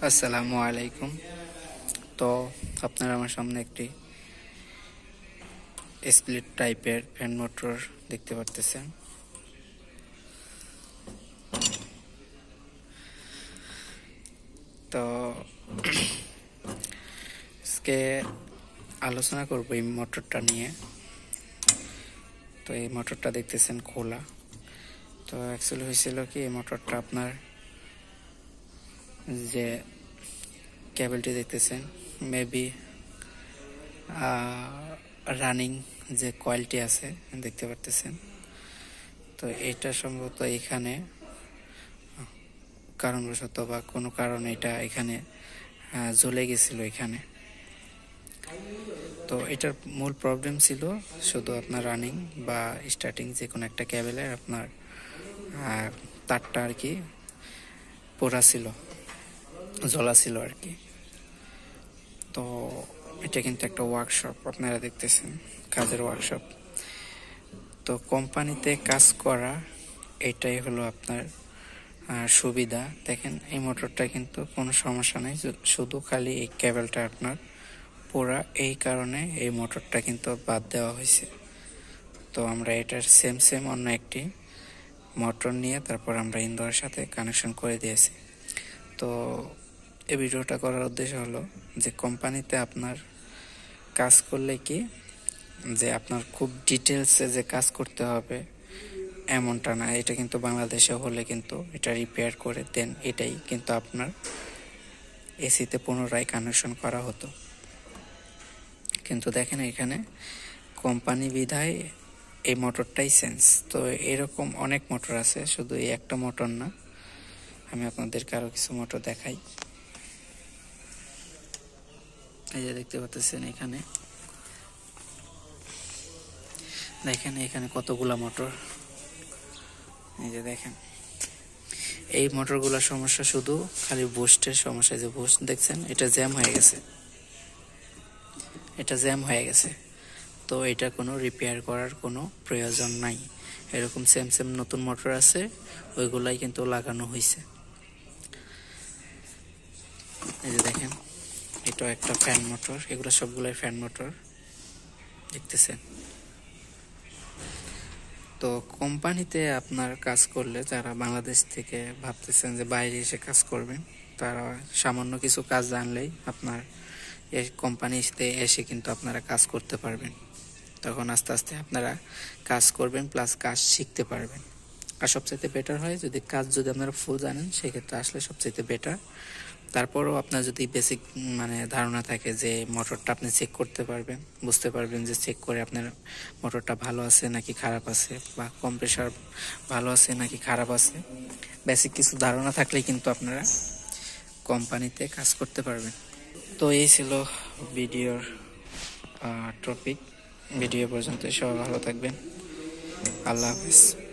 আসসালামু আলাইকুম। তো আপনারা আমার সামনে একটি স্প্লিট টাইপের ফ্যান মোটর দেখতে পারতেছেন। তো আজকে আলোচনা করব এই মোটরটা নিয়ে। তো এই মোটরটা দেখতেছেন খোলা। তো অ্যাকচুয়ালি হয়েছিল কি, এই মোটরটা আপনার যে কেবলটি দেখতেছেন মেবি রানিং যে কয়েলটি আছে দেখতে পারতেছেন। তো এটা সম্ভবত এখানে কারণবশত বা কোনো কারণে এটা এখানে জ্বলে গেছিল এখানে। তো এটার মূল প্রবলেম ছিল শুধু আপনার রানিং বা স্টার্টিং যে কোনো একটা কেবলের আপনার তারটা আর কি পোড়া ছিল, জ্বলা ছিল আর কি। তো এটা কিন্তু একটা ওয়ার্কশপ, আপনারা দেখতেছেন কাজের ওয়ার্কশপ। তো কোম্পানিতে কাজ করা এটাই হলো আপনার সুবিধা। দেখেন এই মোটরটা কিন্তু কোনো সমস্যা নেই, শুধু খালি এই কেবলটা আপনার পোড়া, এই কারণে এই মোটরটা কিন্তু বাদ দেওয়া হয়েছে। তো আমরা এটার সেম অন্য একটি মোটর নিয়ে তারপর আমরা ইনডোরের সাথে কানেকশন করে দিয়েছি। তো এই ভিডিওটা করার উদ্দেশ্য হলো যে কোম্পানিতে আপনার কাজ করলে কি যে আপনার খুব ডিটেলসে যে কাজ করতে হবে এমনটা না। এটা কিন্তু বাংলাদেশে হলে কিন্তু এটা রিপেয়ার করে দেন, এটাই কিন্তু আপনার এসিতে পুনরায় কানেকশন করা হতো। কিন্তু দেখেন এখানে কোম্পানি বিধায় এই মোটরটাই চেঞ্জ। তো এরকম অনেক মোটর আছে, শুধু এই একটা মোটর না। আমি আপনাদেরকে আরো কিছু মোটর দেখাই। এই যে দেখতে পাচ্ছেন এখানে, দেখেন এখানে কতগুলা মোটর। এই যে দেখেন এই মোটরগুলোর সমস্যা শুধু খালি বুস্টের সমস্যা। যে বুস্ট দেখছেন এটা জ্যাম হয়ে গেছে, এটা জ্যাম হয়ে গেছে। তো এটা কোনো রিপেয়ার করার কোনো প্রয়োজন নাই। এরকম সেম নতুন মোটর আছে, ওইগুলাই কিন্তু লাগানো হয়েছে। এই যে দেখেন এটা একটা ফ্যান মোটর, এগুলো সবগুলাই ফ্যান মোটর দেখতেছেন। তো কোম্পানিতে আপনার কাজ করলে, যারা বাংলাদেশ থেকে ভাবতেছেন যে বাইরে এসে কাজ করবেন, তারা সামান্য কিছু কাজ জানলেই আপনার এই কোম্পানিতে এসে কিন্তু আপনারা কাজ করতে পারবেন। তখন আস্তে আস্তে আপনারা কাজ করবেন প্লাস কাজ শিখতে পারবেন। আর সবচাইতে বেটার হয় যদি কাজ যদি আপনারা ফুল জানেন, সেক্ষেত্রে আসলে সবচাইতে বেটার। তারপরও আপনার যদি বেসিক ধারণা থাকে যে মোটরটা আপনি চেক করতে পারবেন, বুঝতে পারবেন যে চেক করে আপনার মোটরটা ভালো আছে নাকি খারাপ আছে, বা কম্প্রেসার ভালো আছে নাকি খারাপ আছে, বেসিক কিছু ধারণা থাকলেই কিন্তু আপনারা কোম্পানিতে কাজ করতে পারবেন। তো এই ছিল ভিডিওর টপিক। ভিডিও পর্যন্ত সবাই ভালো থাকবেন। আল্লাহ হাফেজ।